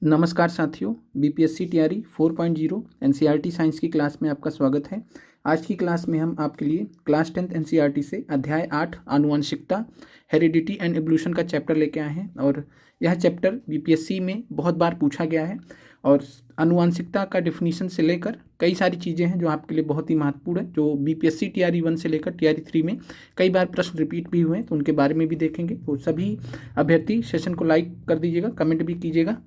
नमस्कार साथियों, बीपीएससी तैयारी 4.0 एनसीईआरटी साइंस की क्लास में आपका स्वागत है। आज की क्लास में हम आपके लिए क्लास 10th एनसीईआरटी से अध्याय 8 आनुवंशिकता, हेरिडिटी एंड एवोल्यूशन का चैप्टर लेके आए हैं। और यह चैप्टर बीपीएससी में बहुत बार पूछा गया है और आनुवंशिकता का डिफिनीशन से लेकर कई सारी चीज़ें हैं जो आपके लिए बहुत ही महत्वपूर्ण है, जो बीपीएससी टीआरई 1 से लेकर टीआरई 3 में कई बार प्रश्न रिपीट भी हुए हैं, तो उनके बारे में भी देखेंगे। तो सभी अभ्यर्थी सेशन को लाइक कर दीजिएगा, कमेंट भी कीजिएगा।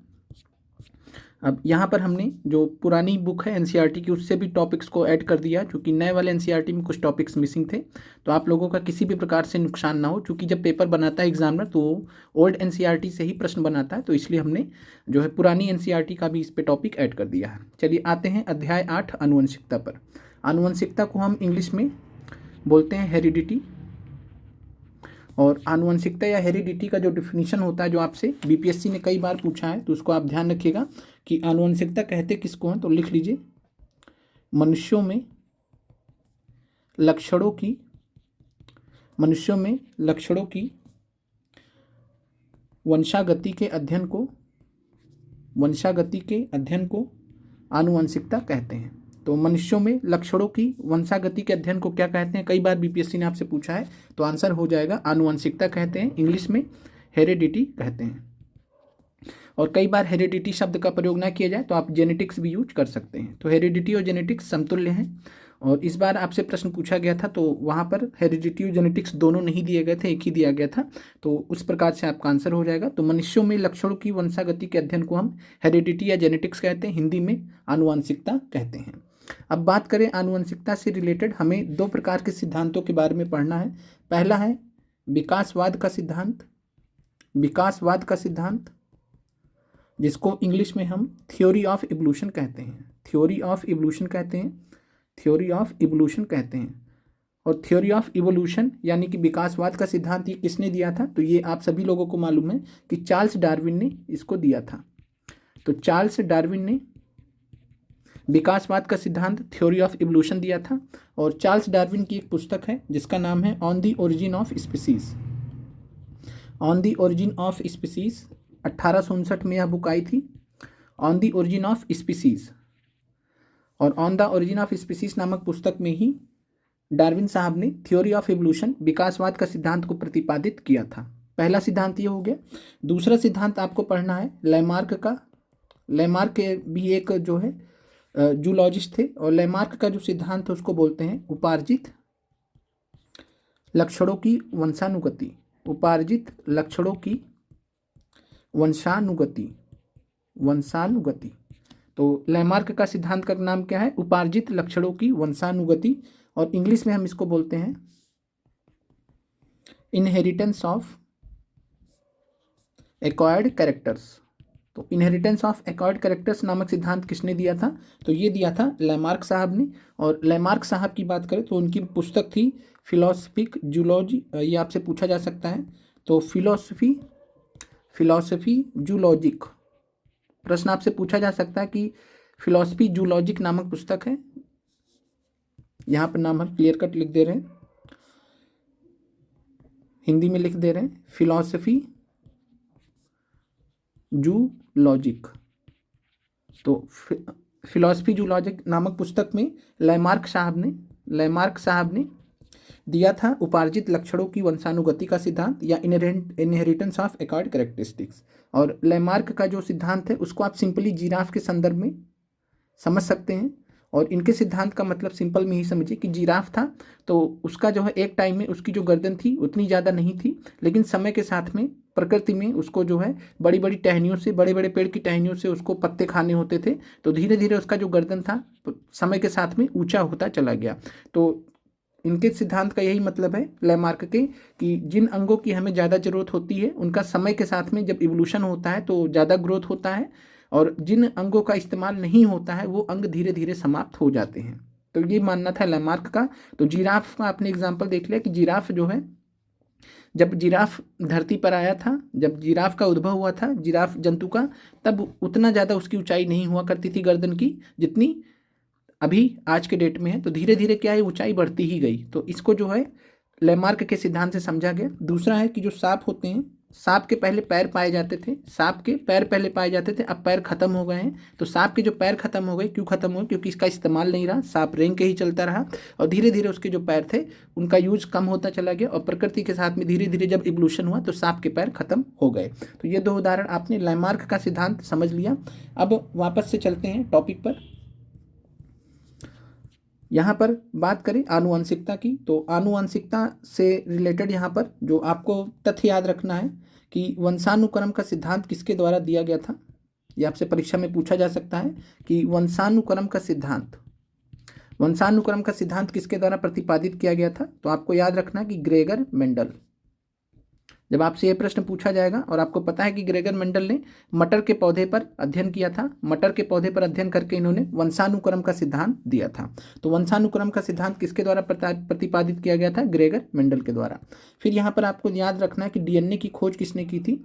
अब यहाँ पर हमने जो पुरानी बुक है एनसीईआरटी की, उससे भी टॉपिक्स को ऐड कर दिया, क्योंकि नए वाले एनसीईआरटी में कुछ टॉपिक्स मिसिंग थे। तो आप लोगों का किसी भी प्रकार से नुकसान ना हो, क्योंकि जब पेपर बनाता है एग्जामिनर तो ओल्ड एनसीईआरटी से ही प्रश्न बनाता है, तो इसलिए हमने जो है पुरानी एनसीईआरटी का भी इस पर टॉपिक ऐड कर दिया है। चलिए आते हैं अध्याय 8 आनुवंशिकता पर। आनुवंशिकता को हम इंग्लिश में बोलते हैं हेरिडिटी। और आनुवंशिकता या हेरिडिटी का जो डिफिनीशन होता है, जो आपसे बीपीएससी ने कई बार पूछा है, तो उसको आप ध्यान रखिएगा कि आनुवंशिकता कहते किसको हैं। तो लिख लीजिए, मनुष्यों में लक्षणों की वंशागति के अध्ययन को आनुवंशिकता कहते हैं। तो मनुष्यों में लक्षणों की वंशागति के अध्ययन को क्या कहते हैं, कई बार बीपीएससी ने आपसे पूछा है, तो आंसर हो जाएगा आनुवंशिकता कहते हैं, इंग्लिश में हेरिडिटी कहते हैं। और कई बार हेरिडिटी शब्द का प्रयोग ना किया जाए तो आप जेनेटिक्स भी यूज कर सकते हैं। तो हेरिडिटी और जेनेटिक्स समतुल्य हैं। और इस बार आपसे प्रश्न पूछा गया था, तो वहाँ पर हेरिडिटी और जेनेटिक्स दोनों नहीं दिए गए थे, एक ही दिया गया था, तो उस प्रकार से आपका आंसर हो जाएगा। तो मनुष्यों में लक्षणों की वंशागति के अध्ययन को हम हेरिडिटी या जेनेटिक्स कहते हैं, हिंदी में आनुवंशिकता कहते हैं। अब बात करें आनुवंशिकता से रिलेटेड, हमें दो प्रकार के सिद्धांतों के बारे में पढ़ना है। पहला है विकासवाद का सिद्धांत, जिसको इंग्लिश में हम थ्योरी ऑफ इवोल्यूशन कहते हैं। और थ्योरी ऑफ इवोल्यूशन यानी कि विकासवाद का सिद्धांत, ये किसने दिया था? तो ये आप सभी लोगों को मालूम है कि चार्ल्स डार्विन ने इसको दिया था। तो चार्ल्स डार्विन ने विकासवाद का सिद्धांत, थ्योरी ऑफ इवोल्यूशन दिया था। और चार्ल्स डार्विन की एक पुस्तक है जिसका नाम है on the origin of species. 1859 में यह बुक आई थी, on the origin of species. और on the origin of species नामक पुस्तक में ही डार्विन साहब ने थ्योरी ऑफ इवोल्यूशन, विकासवाद का सिद्धांत को प्रतिपादित किया था। पहला सिद्धांत ये हो गया। दूसरा सिद्धांत आपको पढ़ना है लैमार्क का। लैमार्क भी एक जो है जूलॉजिस्ट थे, और लैमार्क का जो सिद्धांत है उसको बोलते हैं उपार्जित लक्षणों की वंशानुगति। तो लैमार्क का सिद्धांत का नाम क्या है? उपार्जित लक्षणों की वंशानुगति। और इंग्लिश में हम इसको बोलते हैं इनहेरिटेंस ऑफ एक्वायर्ड कैरेक्टर्स। तो इनहेरिटेंस ऑफ एक्वायर्ड कैरेक्टर्स नामक सिद्धांत किसने दिया था? तो ये दिया था लैमार्क साहब ने। और लैमार्क साहब की बात करें तो उनकी पुस्तक थी फिलोसफिक जूलॉजी, ये आपसे पूछा जा सकता है। तो फिलोसफी जूलॉजिक, प्रश्न आपसे पूछा जा सकता है कि फिलोसफी जूलॉजिक नामक पुस्तक है, यहाँ पर नाम हम क्लियर कट लिख दे रहे हैं, हिंदी में लिख दे रहे हैं फिलोसफी जूलॉजिक। तो फिलोसफी जूलॉजिक नामक पुस्तक में लैमार्क साहब ने दिया था उपार्जित लक्षणों की वंशानुगति का सिद्धांत, या इनहेरिटेंस ऑफ एक्वायर्ड कैरेक्टरिस्टिक्स। और लैमार्क का जो सिद्धांत है उसको आप सिंपली जिराफ के संदर्भ में समझ सकते हैं। और इनके सिद्धांत का मतलब सिंपल में ही समझिए कि जिराफ था, तो उसका जो है एक टाइम में उसकी जो गर्दन थी उतनी ज़्यादा नहीं थी, लेकिन समय के साथ में प्रकृति में उसको जो है बड़ी बड़ी टहनियों से, बड़े बड़े पेड़ की टहनियों से उसको पत्ते खाने होते थे, तो धीरे धीरे उसका जो गर्दन था समय के साथ में ऊंचा होता चला गया। तो इनके सिद्धांत का यही मतलब है लैमार्क के, कि जिन अंगों की हमें ज़्यादा जरूरत होती है उनका समय के साथ में जब इवोल्यूशन होता है तो ज़्यादा ग्रोथ होता है, और जिन अंगों का इस्तेमाल नहीं होता है वो अंग धीरे धीरे समाप्त हो जाते हैं। तो ये मानना था लैमार्क का। तो जिराफ का आपने एग्जाम्पल देख लिया कि जिराफ जो है, जब जिराफ धरती पर आया था, जब जिराफ का उद्भव हुआ था जिराफ जंतु का, तब उतना ज़्यादा उसकी ऊंचाई नहीं हुआ करती थी गर्दन की जितनी अभी आज के डेट में है। तो धीरे धीरे क्या है, ऊंचाई बढ़ती ही गई। तो इसको जो है लैमार्क के सिद्धांत से समझा गया। दूसरा है कि जो सांप होते हैं सांप के पहले पैर पाए जाते थे, सांप के पैर पहले पाए जाते थे, अब पैर खत्म हो गए हैं। तो सांप के जो पैर खत्म हो गए, क्यों खत्म हुए? क्योंकि इसका इस्तेमाल नहीं रहा, सांप रेंग के ही चलता रहा और धीरे धीरे उसके जो पैर थे उनका यूज कम होता चला गया और प्रकृति के साथ में धीरे धीरे जब इवोल्यूशन हुआ तो सांप के पैर खत्म हो गए। तो ये दो उदाहरण आपने लैमार्क का सिद्धांत समझ लिया। अब वापस से चलते हैं टॉपिक पर। यहाँ पर बात करें आनुवंशिकता की, तो आनुवंशिकता से रिलेटेड यहाँ पर जो आपको तथ्य याद रखना है कि वंशानुक्रम का सिद्धांत किसके द्वारा दिया गया था। ये आपसे परीक्षा में पूछा जा सकता है कि वंशानुक्रम का सिद्धांत किसके द्वारा प्रतिपादित किया गया था। तो आपको याद रखना कि ग्रेगर मेंडल। जब आपसे ये प्रश्न पूछा जाएगा और आपको पता है कि ग्रेगर मेंडल ने मटर के पौधे पर अध्ययन किया था, मटर के पौधे पर अध्ययन करके इन्होंने वंशानुक्रम का सिद्धांत दिया था। तो वंशानुक्रम का सिद्धांत किसके द्वारा प्रतिपादित किया गया था? ग्रेगर मेंडल के द्वारा। फिर यहाँ पर आपको याद रखना है कि डीएनए की खोज किसने की थी।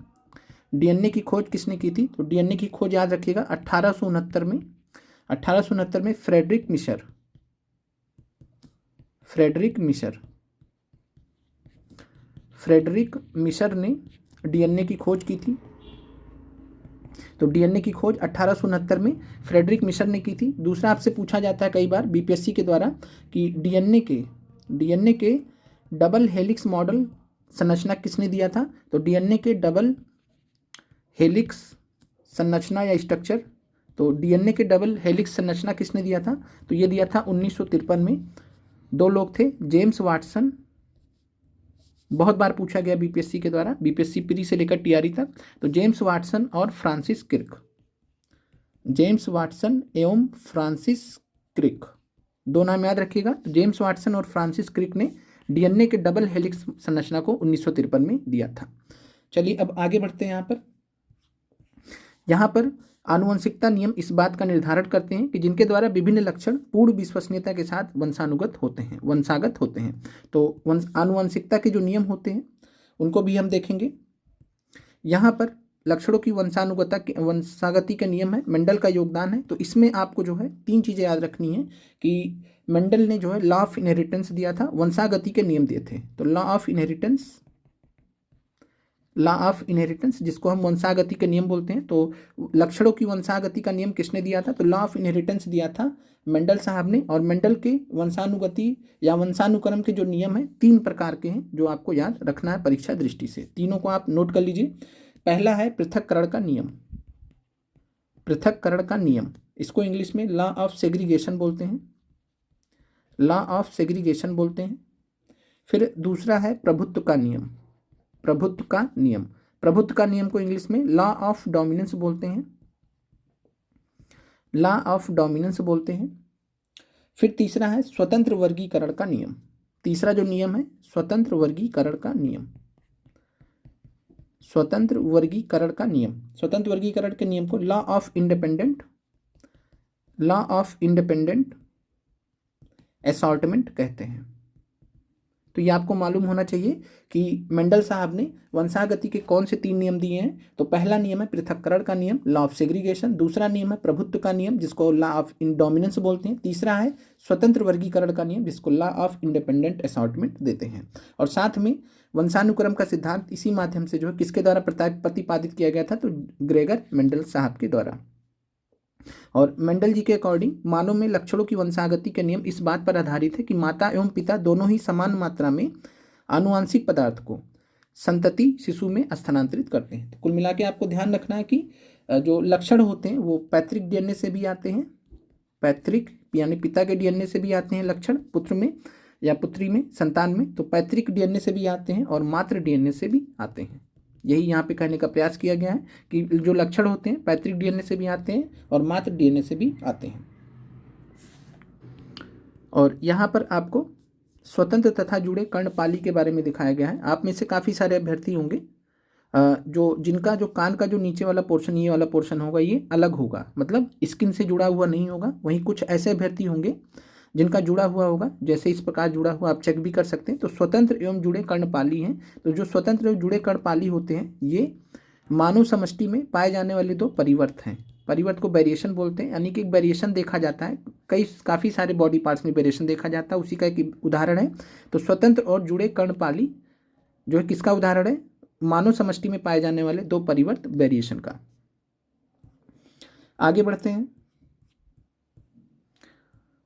डीएनए की खोज किसने की थी? तो डीएनए की खोज याद रखिएगा 1869 में फ्रेडरिक मिशर ने डीएनए की खोज की थी। तो डीएनए की खोज 1869 में फ्रेडरिक मिशर ने की थी। दूसरा आपसे पूछा जाता है कई बार बीपीएससी के द्वारा कि डीएनए के डबल हेलिक्स मॉडल संरचना किसने दिया था। तो डीएनए के डबल हेलिक्स संरचना या स्ट्रक्चर, तो डीएनए के डबल हेलिक्स संरचना किसने दिया था? तो ये दिया था 1953 में। दो लोग थे, जेम्स वाटसन, बहुत बार पूछा गया बीपीएससी के द्वारा, बीपीएससी प्री से लेकर टीआरई तक। तो जेम्स वाटसन और फ्रांसिस क्रिक, जेम्स वाटसन एवं फ्रांसिस क्रिक, दो नाम याद रखिएगा। तो जेम्स वाटसन और फ्रांसिस क्रिक ने डीएनए के डबल हेलिक्स संरचना को 1953 में दिया था। चलिए अब आगे बढ़ते हैं। यहाँ पर आनुवंशिकता नियम इस बात का निर्धारण करते हैं कि जिनके द्वारा विभिन्न लक्षण पूर्ण विश्वसनीयता के साथ वंशागत होते हैं। तो आनुवंशिकता के जो नियम होते हैं उनको भी हम देखेंगे। यहाँ पर लक्षणों की वंशागति के नियम है, मेंडल का योगदान है। तो इसमें आपको जो है 3 चीज़ें याद रखनी है कि मेंडल ने जो है लॉ ऑफ इनहेरिटेंस दिया था, वंशागति के नियम दिए थे। तो लॉ ऑफ इनहेरिटेंस जिसको हम वंशागति के नियम बोलते हैं। तो लक्षणों की वंशागति का नियम किसने दिया था? तो लॉ ऑफ इनहेरिटेंस दिया था मेंडल साहब ने। और मेंडल के वंशानुगति या वंशानुक्रम के जो नियम हैं 3 प्रकार के हैं जो आपको याद रखना है परीक्षा दृष्टि से। तीनों को आप नोट कर लीजिए। पहला है पृथक्करण का नियम, इसको इंग्लिश में लॉ ऑफ सेग्रीगेशन बोलते हैं। फिर दूसरा है प्रभुत्व का नियम को इंग्लिश में लॉ ऑफ डोमिनेंस बोलते हैं। फिर तीसरा है स्वतंत्र वर्गीकरण का नियम। तीसरा जो नियम है स्वतंत्र वर्गीकरण का नियम को लॉ ऑफ इंडिपेंडेंट असॉर्टमेंट कहते हैं। तो ये आपको मालूम होना चाहिए कि मेंडल साहब ने वंशागति के कौन से 3 नियम दिए हैं। तो पहला नियम है पृथक्करण का नियम, लॉ ऑफ सेग्रीगेशन। दूसरा नियम है प्रभुत्व का नियम जिसको लॉ ऑफ डोमिनेंस बोलते हैं। तीसरा है स्वतंत्र वर्गीकरण का नियम जिसको लॉ ऑफ इंडिपेंडेंट असॉर्टमेंट देते हैं। और साथ में वंशानुक्रम का सिद्धांत इसी माध्यम से जो है किसके द्वारा प्रतिपादित किया गया था? तो ग्रेगर मेंडल साहब के द्वारा। और मेंडल जी के अकॉर्डिंग मानव में लक्षणों की वंशागति के नियम इस बात पर आधारित है कि माता एवं पिता दोनों ही समान मात्रा में आनुवांशिक पदार्थ को संतति शिशु में स्थानांतरित करते हैं। तो कुल मिला के आपको ध्यान रखना है कि जो लक्षण होते हैं वो पैतृक डीएनए से भी आते हैं, पैतृक यानी पिता के डीएनए से भी आते हैं लक्षण पुत्र में या पुत्री में, संतान में। तो पैतृक डीएनए से भी आते हैं और मातृ डीएनए से भी आते हैं। यही यहाँ पे कहने का प्रयास किया गया है कि जो लक्षण होते हैं पैतृक डीएनए से भी आते हैं और मातृ डीएनए से भी आते हैं। और यहाँ पर आपको स्वतंत्र तथा जुड़े कर्णपाली के बारे में दिखाया गया है। आप में से काफ़ी सारे अभ्यर्थी होंगे जिनका जो कान का जो नीचे वाला पोर्शन, ये वाला पोर्शन होगा, ये अलग होगा, मतलब स्किन से जुड़ा हुआ नहीं होगा। वहीं कुछ ऐसे अभ्यर्थी होंगे जिनका जुड़ा हुआ होगा, जैसे इस प्रकार जुड़ा हुआ, आप चेक भी कर सकते हैं। तो स्वतंत्र एवं जुड़े कर्णपाली हैं। तो जो स्वतंत्र एवं जुड़े कर्णपाली होते हैं ये मानव समष्टि में पाए जाने वाले 2 परिवर्त हैं। परिवर्त को वेरिएशन बोलते हैं, यानी कि एक वेरिएशन देखा जाता है, काफ़ी सारे बॉडी पार्ट्स में वेरिएशन देखा जाता है, उसी का एक उदाहरण है। तो स्वतंत्र और जुड़े कर्णपाली जो है किसका उदाहरण है? मानव समष्टि में पाए जाने वाले 2 परिवर्त वेरिएशन का। आगे बढ़ते हैं।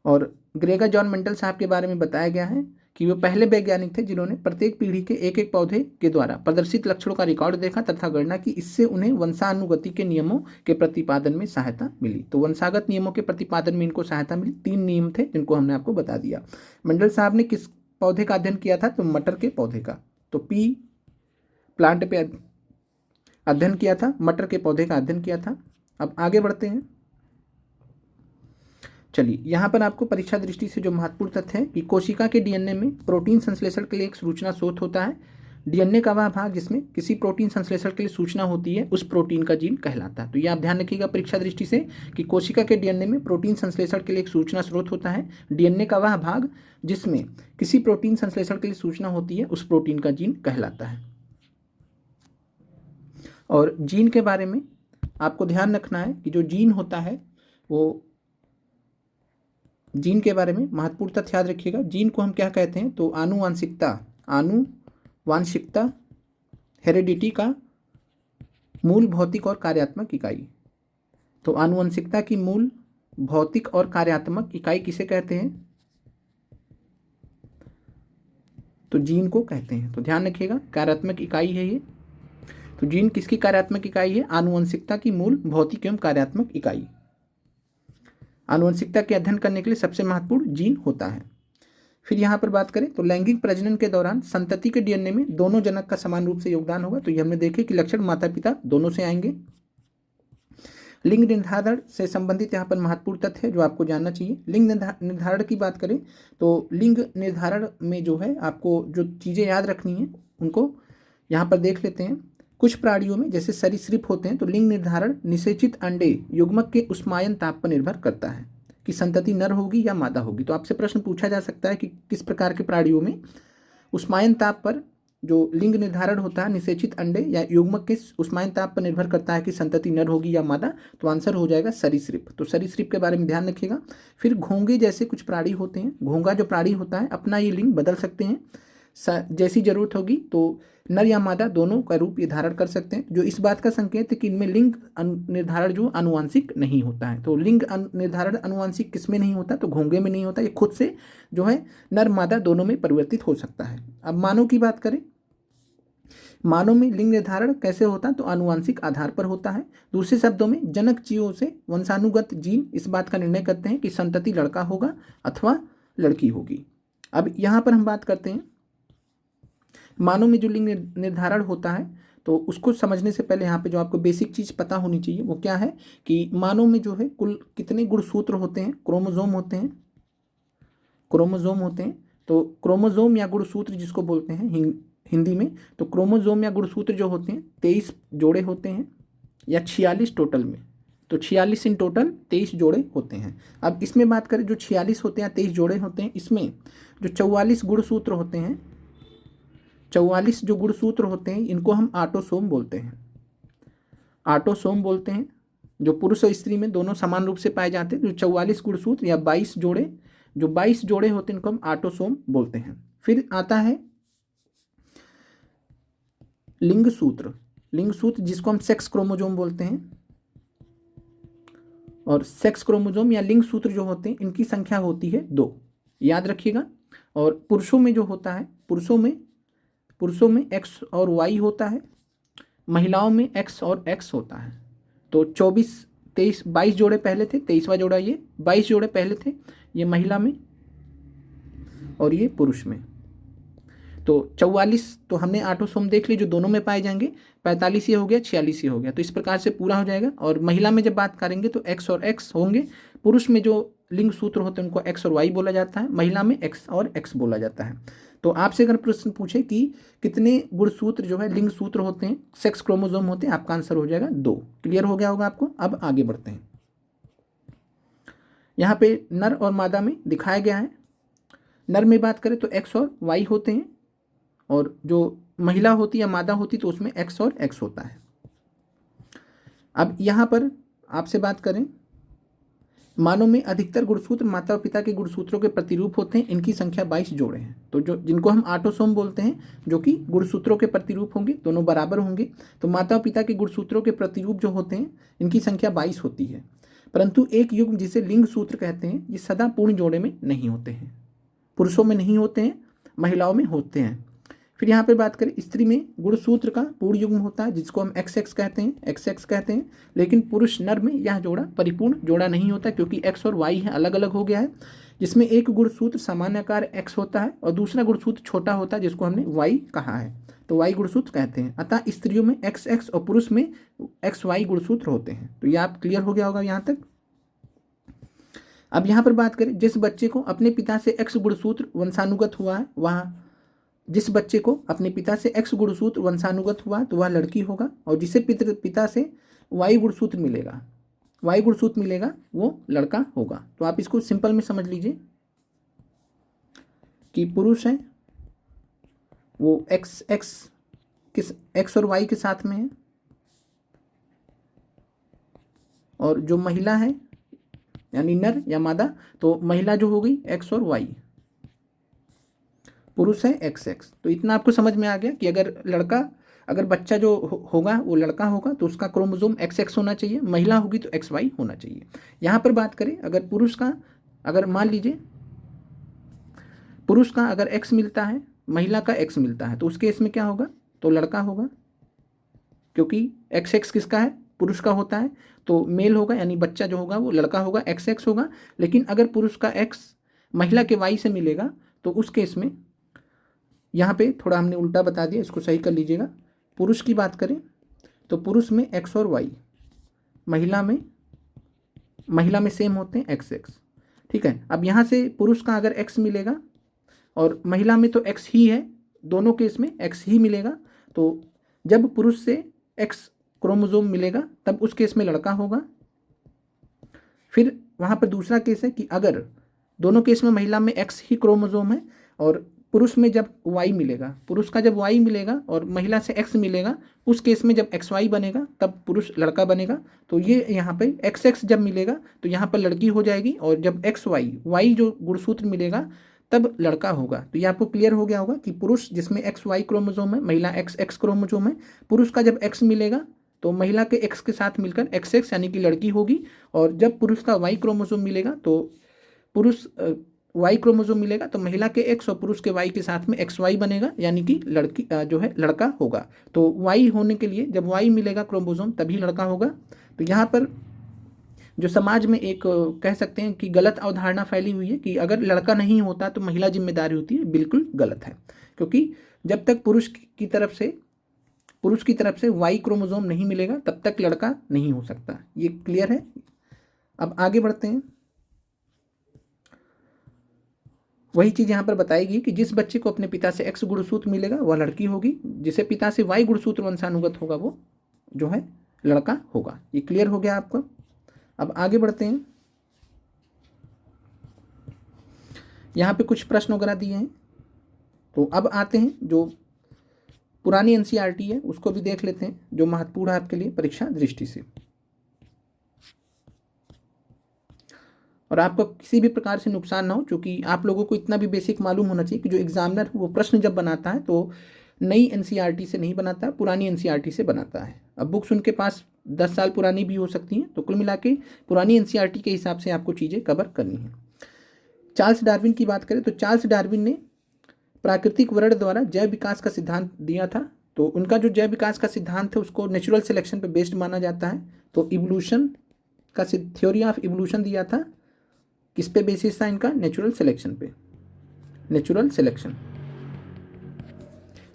और ग्रेगर जॉन मेंडल साहब के बारे में बताया गया है कि वो पहले वैज्ञानिक थे जिन्होंने प्रत्येक पीढ़ी के एक एक पौधे के द्वारा प्रदर्शित लक्षणों का रिकॉर्ड देखा तथा गणना की। इससे उन्हें वंशानुगति के नियमों के प्रतिपादन में सहायता मिली। तो वंशागत नियमों के प्रतिपादन में इनको सहायता मिली। 3 नियम थे जिनको हमने आपको बता दिया। मेंडल साहब ने किस पौधे का अध्ययन किया था? तो मटर के पौधे का। तो पी प्लांट पे अध्ययन किया था, मटर के पौधे का अध्ययन किया था। अब आगे बढ़ते हैं। चलिए, यहाँ पर आपको परीक्षा दृष्टि से जो महत्वपूर्ण तथ्य है कि कोशिका के डीएनए में प्रोटीन संश्लेषण के लिए एक सूचना स्रोत होता है। डीएनए का वह भाग जिसमें किसी प्रोटीन संश्लेषण के लिए सूचना होती है उस प्रोटीन का जीन कहलाता है। तो ये आप ध्यान रखिएगा परीक्षा दृष्टि से कि कोशिका के डीएनए में प्रोटीन संश्लेषण के लिए एक सूचना स्रोत होता है। डीएनए का वह भाग जिसमें किसी प्रोटीन संश्लेषण के लिए सूचना होती है उस प्रोटीन का जीन कहलाता है। और जीन के बारे में आपको ध्यान रखना है कि जो जीन होता है वो, जीन के बारे में महत्वपूर्ण तथ्य याद रखिएगा। जीन को हम क्या कहते हैं? तो आनुवांशिकता हेरेडिटी का मूल भौतिक और कार्यात्मक इकाई। तो आनुवंशिकता की मूल भौतिक और कार्यात्मक इकाई किसे कहते हैं? तो जीन को कहते हैं। तो ध्यान रखिएगा, कार्यात्मक इकाई है ये। तो जीन किसकी कार्यात्मक इकाई है? आनुवंशिकता की मूल भौतिक एवं कार्यात्मक इकाई। आनुवंशिकता के अध्ययन करने के लिए सबसे महत्वपूर्ण जीन होता है। फिर यहाँ पर बात करें तो लैंगिक प्रजनन के दौरान संतति के डीएनए में दोनों जनक का समान रूप से योगदान होगा। तो ये हमने देखे कि लक्षण माता पिता दोनों से आएंगे। लिंग निर्धारण से संबंधित यहाँ पर महत्वपूर्ण तथ्य है जो आपको जानना चाहिए। लिंग निर्धारण की बात करें तो लिंग निर्धारण में जो है आपको जो चीज़ें याद रखनी है उनको यहाँ पर देख लेते हैं। कुछ प्राणियों में जैसे सरीसृप होते हैं तो लिंग निर्धारण निषेचित अंडे युग्मक के उष्मायन ताप पर निर्भर करता है कि संतति नर होगी या मादा होगी। तो आपसे प्रश्न पूछा जा सकता है कि किस प्रकार के प्राणियों में उष्मायन ताप पर जो लिंग निर्धारण होता है निषेचित अंडे या युग्मक के उष्मायन ताप पर निर्भर करता है कि संतति नर होगी या मादा। तो आंसर हो जाएगा सरीसृप। तो सरीसृप के बारे में ध्यान रखिएगा। फिर घोंगे जैसे कुछ प्राणी होते हैं। घोंगा जो प्राणी होता है अपना ये लिंग बदल सकते हैं जैसी जरूरत होगी। तो नर या मादा दोनों का रूप ये धारण कर सकते हैं, जो इस बात का संकेत है कि इनमें लिंग निर्धारण जो आनुवांशिक नहीं होता है। तो लिंग निर्धारण आनुवांशिक किसमें नहीं होता? तो घोंगे में नहीं होता। ये खुद से जो है नर मादा दोनों में परिवर्तित हो सकता है। अब मानव की बात करें, मानव में लिंग निर्धारण कैसे होता है? तो आनुवांशिक आधार पर होता है। दूसरे शब्दों में जनक जीवों से वंशानुगत जीन इस बात का निर्णय करते हैं कि संतति लड़का होगा अथवा लड़की होगी। अब यहाँ पर हम बात करते हैं मानव में जो लिंग निर्धारण होता है तो उसको समझने से पहले यहाँ पे जो आपको बेसिक चीज़ पता होनी चाहिए वो क्या है कि मानव में जो है कुल कितने गुणसूत्र होते हैं? क्रोमोजोम होते हैं। क्रोमोजोम होते हैं। तो क्रोमोजोम या गुणसूत्र जिसको बोलते हैं हिंदी में, तो क्रोमोजोम या गुणसूत्र जो होते हैं 23 जोड़े होते हैं या 46 टोटल में। तो 46 इन टोटल 23 जोड़े होते हैं। अब इसमें बात करें जो 46 होते हैं 23 जोड़े होते हैं, इसमें जो 44 गुणसूत्र होते हैं, 44 जो गुणसूत्र होते हैं इनको हम ऑटोसोम बोलते हैं। ऑटोसोम बोलते हैं। जो पुरुष और स्त्री में दोनों समान रूप से पाए जाते हैं। जो 44 गुणसूत्र या 22 जोड़े, जो 22 जोड़े होते हैं इनको हम ऑटोसोम बोलते हैं। फिर आता है लिंग सूत्र। लिंग सूत्र जिसको हम सेक्स क्रोमोजोम बोलते हैं। और सेक्स क्रोमोजोम या लिंग सूत्र जो होते हैं इनकी संख्या होती है 2, याद रखिएगा। और पुरुषों में जो होता है, पुरुषों में X और Y होता है, महिलाओं में X और X होता है। तो 22 जोड़े पहले थे, 23वां जोड़ा ये, 22 जोड़े पहले थे ये महिला में और ये पुरुष में। तो 44 तो हमने ऑटोसोम देख ली जो दोनों में पाए जाएंगे, 45 ये हो गया, 46 ये हो गया। तो इस प्रकार से पूरा हो जाएगा। और महिला में जब बात करेंगे तो X और X होंगे। पुरुष में जो लिंग सूत्र होते हैं उनको X और Y बोला जाता है, महिला में X और X बोला जाता है। तो आपसे अगर प्रश्न पूछे कि कितने गुणसूत्र जो है लिंग सूत्र होते हैं, सेक्स क्रोमोजोम होते हैं, आपका आंसर हो जाएगा 2। क्लियर हो गया होगा आपको। अब आगे बढ़ते हैं। यहाँ पे नर और मादा में दिखाया गया है। नर में बात करें तो X और Y होते हैं और जो महिला होती है या मादा होती तो उसमें X और X होता है। अब यहाँ पर आपसे बात करें, मानव में अधिकतर गुणसूत्र माता और पिता के गुणसूत्रों के प्रतिरूप होते हैं। इनकी संख्या 22 जोड़े हैं। तो जो जिनको हम ऑटोसोम बोलते हैं, जो कि गुणसूत्रों के प्रतिरूप होंगे, दोनों बराबर होंगे। तो माता और पिता के गुणसूत्रों के प्रतिरूप जो होते हैं, इनकी संख्या 22 होती है। परंतु एक युग्म जिसे लिंग सूत्र कहते हैं, ये सदा पूर्ण जोड़े में नहीं होते हैं। पुरुषों में नहीं होते हैं, महिलाओं में होते हैं। फिर यहाँ पे बात करें, स्त्री में गुणसूत्र का पूर्ण युग्म होता है, जिसको हम XX कहते हैं। लेकिन पुरुष नर में यह जोड़ा परिपूर्ण जोड़ा नहीं होता, क्योंकि X और Y है, अलग अलग हो गया है। जिसमें एक गुणसूत्र सामान्य आकार X होता है और दूसरा गुणसूत्र छोटा होता है, जिसको हमने Y कहा है, तो Y गुणसूत्र कहते हैं। अतः स्त्रियों में XX और पुरुष में XY गुणसूत्र होते हैं। तो ये आप क्लियर हो गया होगा यहाँ तक। अब यहाँ पर बात करें, जिस बच्चे को अपने पिता से X गुणसूत्र वंशानुगत हुआ है, वहाँ जिस बच्चे को अपने पिता से X गुणसूत्र वंशानुगत हुआ तो वह लड़की होगा, और जिसे पिता से Y गुणसूत्र मिलेगा वो लड़का होगा। तो आप इसको सिंपल में समझ लीजिए कि पुरुष है वो X और Y के साथ में है, और जो महिला है यानी नर या मादा, तो महिला जो हो गई X और Y, पुरुष है XX। तो इतना आपको समझ में आ गया कि अगर बच्चा जो होगा वो लड़का होगा तो उसका क्रोमोसोम XX होना चाहिए, महिला होगी तो XY होना चाहिए। यहाँ पर बात करें, अगर मान लीजिए पुरुष का अगर X मिलता है, महिला का X मिलता है, तो उस केस में क्या होगा, तो लड़का होगा, क्योंकि XX किसका है, पुरुष का होता है, तो मेल होगा, यानी बच्चा जो होगा वो लड़का होगा, XX होगा। लेकिन अगर पुरुष का X महिला के Y से मिलेगा तो उस केस में, यहाँ पे थोड़ा हमने उल्टा बता दिया, इसको सही कर लीजिएगा। पुरुष की बात करें तो पुरुष में X और Y, महिला में सेम होते हैं XX, ठीक है। अब यहाँ से पुरुष का अगर X मिलेगा और महिला में तो X ही है, दोनों केस में X ही मिलेगा, तो जब पुरुष से X क्रोमोसोम मिलेगा तब उस केस में लड़का होगा। फिर वहाँ पर दूसरा केस है कि अगर दोनों केस में महिला में X ही क्रोमोसोम है और पुरुष में जब Y मिलेगा, पुरुष का जब Y मिलेगा और महिला से X मिलेगा, उस केस में जब XY बनेगा तब पुरुष लड़का बनेगा। तो ये यहाँ पे XX जब मिलेगा तो यहाँ पर लड़की हो जाएगी, और जब Y जो गुणसूत्र मिलेगा तब लड़का होगा। तो ये आपको क्लियर हो गया होगा कि पुरुष जिसमें XY क्रोमोसोम है, महिला XX क्रोमोसोम है, पुरुष का जब X मिलेगा तो महिला के X के साथ मिलकर XX यानी कि लड़की होगी, और जब पुरुष का Y क्रोमोसोम मिलेगा तो पुरुष Y क्रोमोसोम मिलेगा तो महिला के X और पुरुष के Y के साथ में XY बनेगा, यानी कि लड़की जो है लड़का होगा। तो Y होने के लिए जब Y मिलेगा क्रोमोसोम तभी लड़का होगा। तो यहाँ पर जो समाज में एक कह सकते हैं कि गलत अवधारणा फैली हुई है कि अगर लड़का नहीं होता तो महिला जिम्मेदारी होती है, बिल्कुल गलत है, क्योंकि जब तक पुरुष की तरफ से Y क्रोमोसोम नहीं मिलेगा तब तक लड़का नहीं हो सकता। ये क्लियर है। अब आगे बढ़ते हैं। वही चीज़ यहाँ पर बताएगी कि जिस बच्चे को अपने पिता से X गुणसूत्र मिलेगा वह लड़की होगी, जिसे पिता से Y गुणसूत्र वंशानुगत होगा वो जो है लड़का होगा। ये क्लियर हो गया आपको। अब आगे बढ़ते हैं। यहाँ पे कुछ प्रश्न वगैरह दिए हैं, तो अब आते हैं जो पुरानी NCERT है उसको भी देख लेते हैं, जो महत्वपूर्ण है आपके लिए परीक्षा दृष्टि से। और आपको किसी भी प्रकार से नुकसान ना हो, क्योंकि आप लोगों को इतना भी बेसिक मालूम होना चाहिए कि जो एग्जामिनर वो प्रश्न जब बनाता है तो नई NCERT से नहीं बनाता, पुरानी NCERT से बनाता है। अब बुक्स उनके पास 10 साल पुरानी भी हो सकती हैं, तो कुल मिला के पुरानी NCERT के हिसाब से आपको चीज़ें कवर करनी है। चार्ल्स डार्विन की बात करें तो चार्ल्स डार्विन ने प्राकृतिक वर्ण द्वारा जैव विकास का सिद्धांत दिया था। तो उनका जो जैव विकास का सिद्धांत है उसको नेचुरल सिलेक्शन पे बेस्ड माना जाता है। तो इवोल्यूशन का थ्योरी ऑफ इवोल्यूशन दिया था, किस पे बेसिस था इनका, नेचुरल सिलेक्शन पे, नेचुरल सिलेक्शन।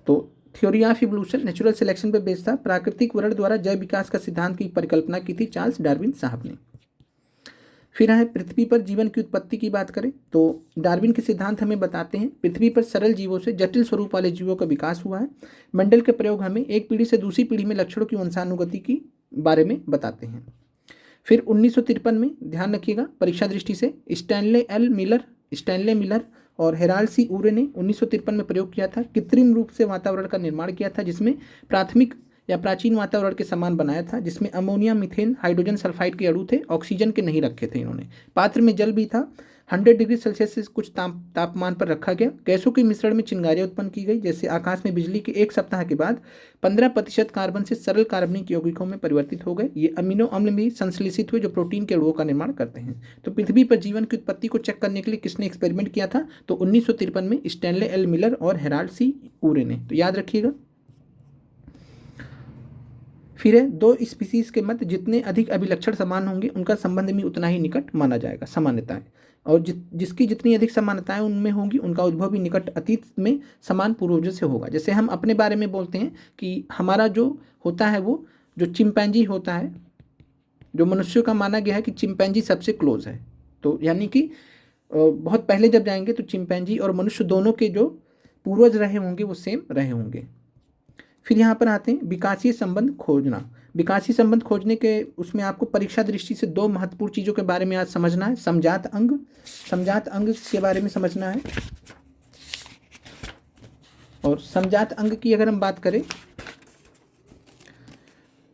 तो theory of evolution natural selection पे बेस्ड था। प्राकृतिक वर्ण द्वारा जैव विकास का सिद्धांत की परिकल्पना की थी चार्ल्स डार्विन साहब ने। फिर है पृथ्वी पर जीवन की उत्पत्ति की बात करें तो डार्विन के सिद्धांत हमें बताते हैं पृथ्वी पर सरल जीवों से जटिल स्वरूप वाले जीवों का विकास हुआ है। मेंडल के प्रयोग हमें एक पीढ़ी से दूसरी पीढ़ी में लक्षणों की वंशानुगति की बारे में बताते हैं। फिर 1953 में ध्यान रखिएगा परीक्षा दृष्टि से, स्टैनले मिलर और हेराल्ड सी ऊरे ने 1953 में प्रयोग किया था, कृत्रिम रूप से वातावरण का निर्माण किया था, जिसमें प्राथमिक या प्राचीन वातावरण के समान बनाया था, जिसमें अमोनिया, मीथेन, हाइड्रोजन सल्फाइड के अणु थे, ऑक्सीजन के नहीं रखे थे इन्होंने। पात्र में जल भी था। 100 डिग्री सेल्सियस से कुछ तापमान पर रखा गया। गैसों के मिश्रण में चिंगारियां उत्पन्न की गई। जैसे आकाश में बिजली के 1 सप्ताह के बाद 15% कार्बन से सरल कार्बनिक यौगिकों में परिवर्तित हो गए। ये अमीनो अम्ल भी संश्लेषित हुए जो प्रोटीन के अणुओं का निर्माण करते हैं। तो पृथ्वी पर जीवन की उत्पत्ति को चेक करने के लिए किसने एक्सपेरिमेंट किया था? तो 1953 में स्टैनले एल मिलर और हेराल्ड सी ऊरे ने। तो याद रखिएगा। फिर है, दो स्पीसीज के मध्य जितने अधिक अभिलक्षण समान होंगे उनका संबंध भी उतना ही निकट माना जाएगा। समानताएं, और जिसकी जितनी अधिक समानताएं उनमें होंगी उनका उद्भव भी निकट अतीत में समान पूर्वजों से होगा। जैसे हम अपने बारे में बोलते हैं कि हमारा जो होता है वो जो चिंपैंजी होता है, जो मनुष्यों का माना गया है कि चिंपैंजी सबसे क्लोज है। तो यानी कि बहुत पहले जब जाएंगे तो चिंपैंजी और मनुष्य दोनों के जो पूर्वज रहे होंगे वो सेम रहे होंगे। फिर यहाँ पर आते हैं विकासीय संबंध खोजना। विकासीय संबंध खोजने के उसमें आपको परीक्षा दृष्टि से 2 महत्वपूर्ण चीज़ों के बारे में आज समझना है। समजात अंग के बारे में समझना है। और समजात अंग की अगर हम बात करें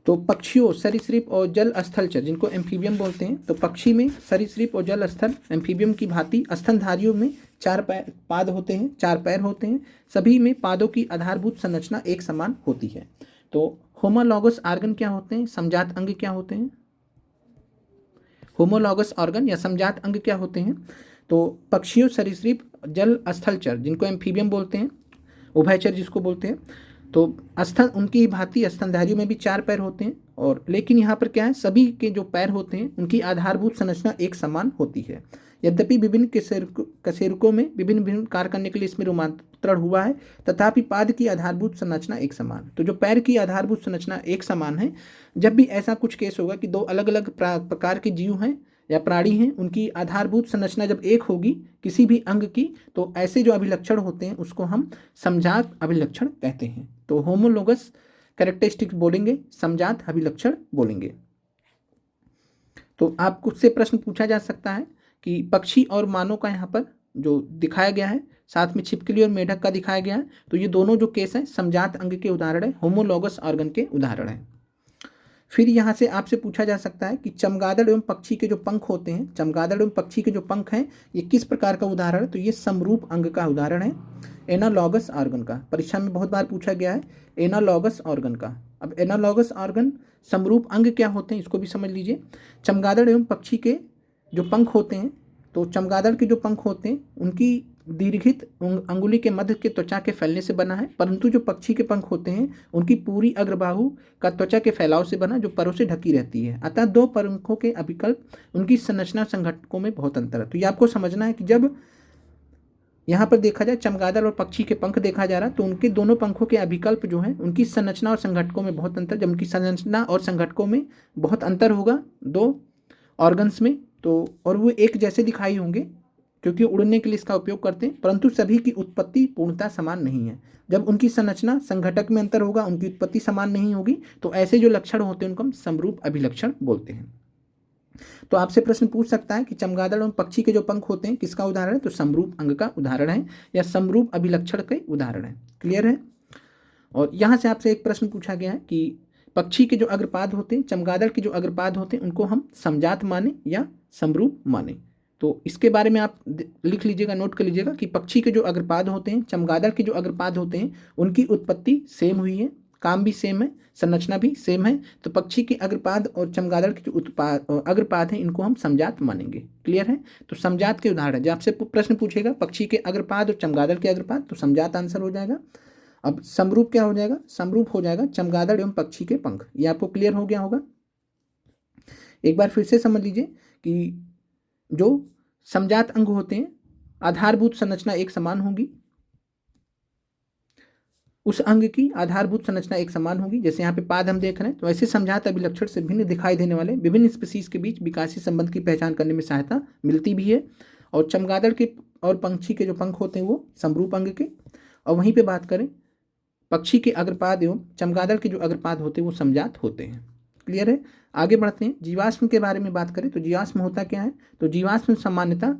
तो पक्षियों, सरीसृप और जल स्थलचर जिनको एम्फीबियम बोलते हैं, तो पक्षी में, सरीसृप और जल स्थल एम्फीबियम की भांति स्तनधारियों में 4 पाद होते हैं, 4 पैर होते हैं। सभी में पादों की आधारभूत संरचना एक समान होती है। तो होमोलॉगस ऑर्गन क्या होते हैं? समजात अंग क्या होते हैं? होमोलॉगस ऑर्गन या समजात अंग क्या होते हैं? तो पक्षियों, सरीसृप, जल स्थलचर जिनको एम्फीबियम बोलते हैं, उभयचर जिसको बोलते हैं, तो स्तन उनकी भांति स्तनधारियों में भी 4 पैर होते हैं। और लेकिन यहाँ पर क्या है, सभी के जो पैर होते हैं उनकी आधारभूत संरचना एक समान होती है। यद्यपि विभिन्न कशेरुकों में विभिन्न कार्य करने के लिए इसमें रूपांतरण हुआ है, तथापि पाद की आधारभूत संरचना एक समान। तो जो पैर की आधारभूत संरचना एक समान है, जब भी ऐसा कुछ केस होगा कि 2 अलग अलग प्रकार के जीव हैं या प्राणी हैं, उनकी आधारभूत संरचना जब एक होगी किसी भी अंग की, तो ऐसे जो अभिलक्षण होते हैं उसको हम समजात अभिलक्षण कहते हैं। तो होमोलोगस कैरेक्टरिस्टिक्स बोलेंगे, समजात अभिलक्षण बोलेंगे। तो आपको उससे प्रश्न पूछा जा सकता है कि पक्षी और मानव का यहाँ पर जो दिखाया गया है, साथ में छिपकली और मेढक का दिखाया गया है, तो ये दोनों जो केस हैं समजात अंग के उदाहरण है, होमोलॉगस ऑर्गन के उदाहरण है। फिर यहाँ से आपसे पूछा जा सकता है कि चमगादड़ एवं पक्षी के जो पंख होते हैं, चमगादड़ एवं पक्षी के जो पंख हैं, ये किस प्रकार का उदाहरण है? तो ये समरूप अंग का उदाहरण है, एनालॉगस ऑर्गन का। परीक्षा में बहुत बार पूछा गया है एनालॉगस ऑर्गन का। अब एनालॉगस ऑर्गन, समरूप अंग क्या होते हैं इसको भी समझ लीजिए। चमगादड़ एवं पक्षी के जो पंख होते हैं, तो चमगादड़ के जो पंख होते हैं उनकी दीर्घित अंगुली के मध्य के त्वचा के फैलने से बना है, परंतु जो पक्षी के पंख होते हैं उनकी पूरी अग्रबाहु का त्वचा के फैलाव से बना, जो परों से ढकी रहती है। अतः 2 पंखों के अभिकल्प, उनकी संरचना संघटकों में बहुत अंतर है। तो ये आपको समझना है कि जब यहाँ पर देखा जाए चमगादड़ और पक्षी के पंख देखा जा रहा है, तो उनके दोनों पंखों के अभिकल्प जो हैं उनकी संरचना और संघटकों में बहुत अंतर। जब उनकी संरचना और संघटकों में बहुत अंतर होगा 2 ऑर्गन्स में, तो और वो एक जैसे दिखाई होंगे क्योंकि उड़ने के लिए इसका उपयोग करते हैं, परंतु सभी की उत्पत्ति पूर्णतः समान नहीं है। जब उनकी संरचना संघटक में अंतर होगा, उनकी उत्पत्ति समान नहीं होगी, तो ऐसे जो लक्षण होते हैं उनको हम समरूप अभिलक्षण बोलते हैं। तो आपसे प्रश्न पूछ सकता है कि चमगादड़ और पक्षी के जो पंख होते हैं किसका उदाहरण है? तो समरूप अंग का उदाहरण है या समरूप अभिलक्षण के उदाहरण है। क्लियर है? और यहाँ से आपसे एक प्रश्न पूछा गया है कि पक्षी के जो अग्रपाद होते हैं, चमगादड़ के जो अग्रपाद होते हैं, उनको हम समजात माने या समरूप माने। तो इसके बारे में आप लिख लीजिएगा, नोट कर लीजिएगा कि पक्षी के जो अग्रपाद होते हैं, चमगादड़ के जो अग्रपाद होते हैं, उनकी उत्पत्ति सेम हुई है, काम भी सेम है, संरचना भी सेम है। तो पक्षी के अग्रपाद और चमगादड़ के जो अग्रपाद हैं इनको हम समजात मानेंगे। क्लियर है? तो समजात के उदाहरण जब आपसे प्रश्न पूछेगा पक्षी के अग्रपाद और चमगादड़ के अग्रपाद, तो समजात आंसर हो जाएगा। अब समरूप क्या हो जाएगा? समरूप हो जाएगा चमगादड़ एवं पक्षी के पंख। ये आपको क्लियर हो गया होगा। एक बार फिर से समझ लीजिए कि जो समजात अंग होते हैं आधारभूत संरचना एक समान होगी, उस अंग की आधारभूत संरचना एक समान होगी। जैसे यहाँ पे पाद हम देख रहे हैं, तो ऐसे समजात अभिलक्षण से भिन्न दिखाई देने वाले विभिन्न स्पीसीज के बीच विकासीय संबंध की पहचान करने में सहायता मिलती भी है। और चमगादड़ के और पंछी के जो पंख होते हैं वो समरूप अंग के, और वहीं पे बात करें पक्षी के अग्रपाद एवं चमगादड़ के जो अग्रपाद होते हैं वो समजात होते हैं। क्लियर है? आगे बढ़ते हैं। जीवाश्म के बारे में बात करें तो जीवाश्म होता क्या है? तो जीवाश्म सामान्यतः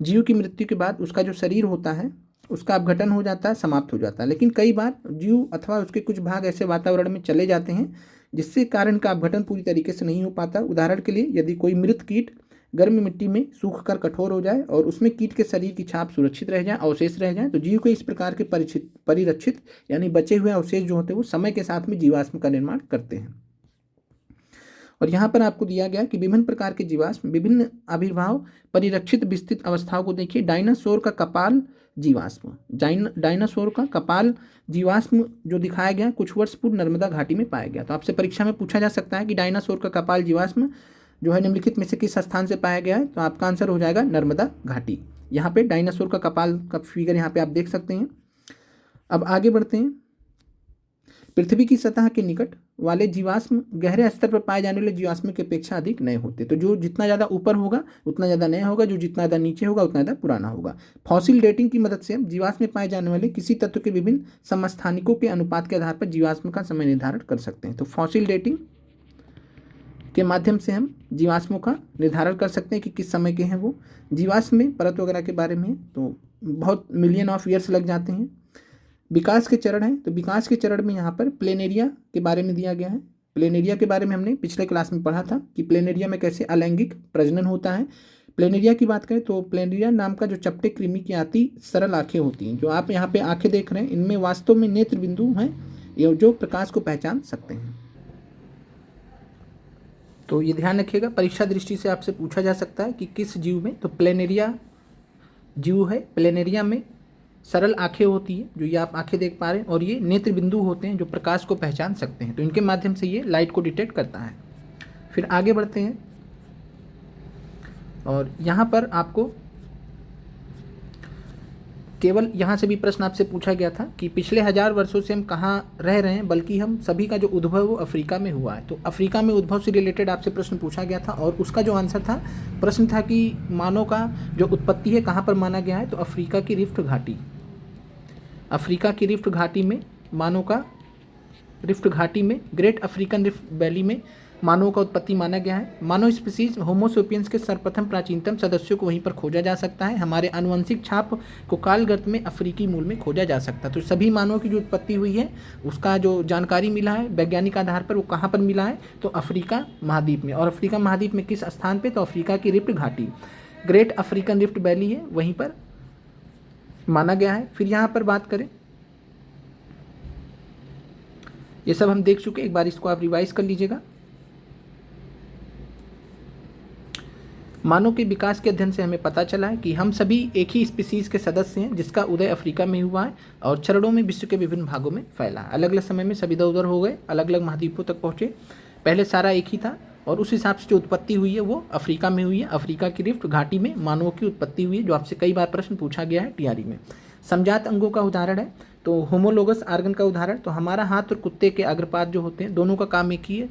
जीव की मृत्यु के बाद उसका जो शरीर होता है उसका अपघटन हो जाता है, समाप्त हो जाता है। लेकिन कई बार जीव अथवा उसके कुछ भाग ऐसे वातावरण में चले जाते हैं जिससे कारण का अपघटन पूरी तरीके से नहीं हो पाता। उदाहरण के लिए यदि कोई मृत कीट गर्म मिट्टी में सूख कर कठोर हो जाए और उसमें कीट के शरीर की छाप सुरक्षित रह जाए, अवशेष रह जाए, तो जीव को इस प्रकार के परिरक्षित यानी बचे हुए अवशेष जो होते हैं वो समय के साथ में जीवाश्म का निर्माण करते हैं। और यहाँ पर आपको दिया गया कि विभिन्न प्रकार के जीवाश्म विभिन्न आविर्भाव परिरक्षित विस्तृत अवस्थाओं को देखिए। डायनासोर का कपाल जीवाश्म, डायनासोर का कपाल जीवाश्म जो दिखाया गया कुछ वर्ष पूर्व नर्मदा घाटी में पाया गया। तो आपसे परीक्षा में पूछा जा सकता है कि डायनासोर का कपाल जीवाश्म जो है निम्नलिखित में से किस स्थान से पाया गया है, तो आपका आंसर हो जाएगा नर्मदा घाटी। यहाँ पे डायनासोर का कपाल का फिगर यहाँ पे आप देख सकते हैं। अब आगे बढ़ते हैं। पृथ्वी की सतह के निकट वाले जीवाश्म गहरे स्तर पर पाए जाने वाले जीवाश्म की अपेक्षा अधिक नए होते। तो जो जितना ज़्यादा ऊपर होगा उतना ज़्यादा नया होगा, जो जितना ज़्यादा नीचे होगा उतना ज़्यादा पुराना होगा। फॉसिल डेटिंग की मदद से हम जीवाश्म में पाए जाने वाले किसी तत्व के विभिन्न समस्थानिकों के अनुपात के आधार पर जीवाश्म का समय निर्धारण कर सकते हैं। तो फॉसिल डेटिंग के माध्यम से हम जीवाश्मों का निर्धारण कर सकते हैं कि किस समय के हैं वो। जीवाश्म में परत वगैरह के बारे में तो बहुत मिलियन ऑफ ईयर्स लग जाते हैं। विकास के चरण हैं, तो विकास के चरण में यहाँ पर प्लेनेरिया के बारे में दिया गया है। प्लेनेरिया के बारे में हमने पिछले क्लास में पढ़ा था कि प्लेनेरिया में कैसे अलैंगिक प्रजनन होता है। प्लेनेरिया की बात करें तो प्लेनेरिया नाम का जो चपटे कृमि की आती सरल आंखें होती हैं, जो आप यहाँ पे आंखें देख रहे हैं, इनमें वास्तव में नेत्र बिंदु हैं जो प्रकाश को पहचान सकते हैं। तो ये ध्यान रखिएगा, परीक्षा दृष्टि से आपसे पूछा जा सकता है कि किस जीव में, तो प्लेनेरिया जीव है। प्लेनेरिया में सरल आंखें होती है, जो ये आप आंखें देख पा रहे हैं, और ये नेत्र बिंदु होते हैं जो प्रकाश को पहचान सकते हैं। तो इनके माध्यम से ये लाइट को डिटेक्ट करता है। फिर आगे बढ़ते हैं और यहाँ पर आपको केवल यहाँ से भी प्रश्न आपसे पूछा गया था कि पिछले 1000 वर्षों से हम कहाँ रह रहे हैं, बल्कि हम सभी का जो उद्भव है वो अफ्रीका में हुआ है। तो अफ्रीका में उद्भव से रिलेटेड आपसे प्रश्न पूछा गया था और उसका जो आंसर था, प्रश्न था कि मानव का जो उत्पत्ति है कहाँ पर माना गया है, तो अफ्रीका की रिफ्ट घाटी। अफ्रीका की रिफ्ट घाटी में मानव का, रिफ्ट घाटी में ग्रेट अफ्रीकन रिफ्ट वैली में मानव का उत्पत्ति माना गया है। मानव स्पीसीज होमोसेपियंस के सर्वप्रथम प्राचीनतम सदस्यों को वहीं पर खोजा जा सकता है। हमारे आनुवंशिक छाप को कालगर्त में अफ्रीकी मूल में खोजा जा सकता है। तो सभी मानव की जो उत्पत्ति हुई है उसका जो जानकारी मिला है वैज्ञानिक आधार पर, वो कहाँ पर मिला है, तो अफ्रीका महाद्वीप में। और अफ्रीका महाद्वीप में किस स्थान पर, तो अफ्रीका की रिफ्ट घाटी, ग्रेट अफ्रीकन रिफ्ट वैली है, वहीं पर माना गया है। फिर यहाँ पर बात करें, ये सब हम देख चुके, एक बार इसको आप रिवाइज कर लीजिएगा। मानव के विकास के अध्ययन से हमें पता चला है कि हम सभी एक ही स्पीसीज के सदस्य हैं जिसका उदय अफ्रीका में हुआ है और चरणों में विश्व के विभिन्न भागों में फैला है। अलग अलग समय में सब इधर उधर हो गए, अलग अलग महाद्वीपों तक पहुँचे। पहले सारा एक ही था और उस हिसाब से जो उत्पत्ति हुई है वो अफ्रीका में हुई है। अफ्रीका की रिफ्ट घाटी में मानवों की उत्पत्ति हुई है, जो आपसे कई बार प्रश्न पूछा गया है टीआरई में। समजात अंगों का उदाहरण है तो होमोलोगस आर्गन का उदाहरण, तो हमारा हाथ और कुत्ते के अग्रपाद जो होते हैं दोनों का काम एक ही है,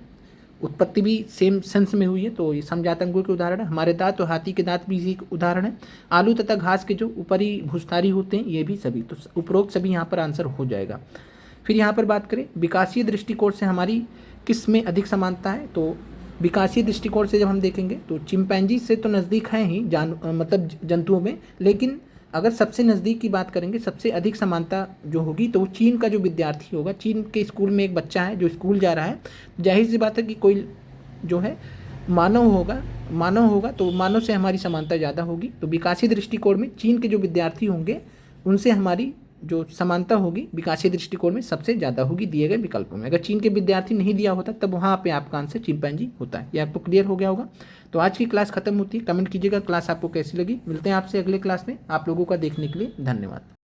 उत्पत्ति भी सेम सेंस में हुई है, तो ये समजात अंगों के उदाहरण है। हमारे दांत और हाथी के दांत भी इसी उदाहरण है। आलू तथा घास के जो ऊपरी भूस्थारी होते हैं ये भी सभी, तो उपरोक्त सभी यहाँ पर आंसर हो जाएगा। फिर यहाँ पर बात करें विकासीय दृष्टिकोण से हमारी किस में अधिक समानता है, तो विकासीय दृष्टिकोण से जब हम देखेंगे तो चिंपैंजी से तो नज़दीक हैं ही मतलब जंतुओं में, लेकिन अगर सबसे नज़दीक की बात करेंगे, सबसे अधिक समानता जो होगी तो वो चीन का जो विद्यार्थी होगा। चीन के स्कूल में एक बच्चा है जो स्कूल जा रहा है, जाहिर सी बात है कि कोई जो है मानव होगा तो मानव से हमारी समानता ज़्यादा होगी। तो विकासीय दृष्टिकोण में चीन के जो विद्यार्थी होंगे उनसे हमारी जो समानता होगी विकासीय दृष्टिकोण में सबसे ज़्यादा होगी दिए गए विकल्पों में। अगर चीन के विद्यार्थी नहीं दिया होता तब वहाँ पे आपका आंसर चिंपैंजी होता है। ये आपको क्लियर हो गया होगा। तो आज की क्लास खत्म होती है। कमेंट कीजिएगा क्लास आपको कैसी लगी। मिलते हैं आपसे अगले क्लास में। आप लोगों का देखने के लिए धन्यवाद।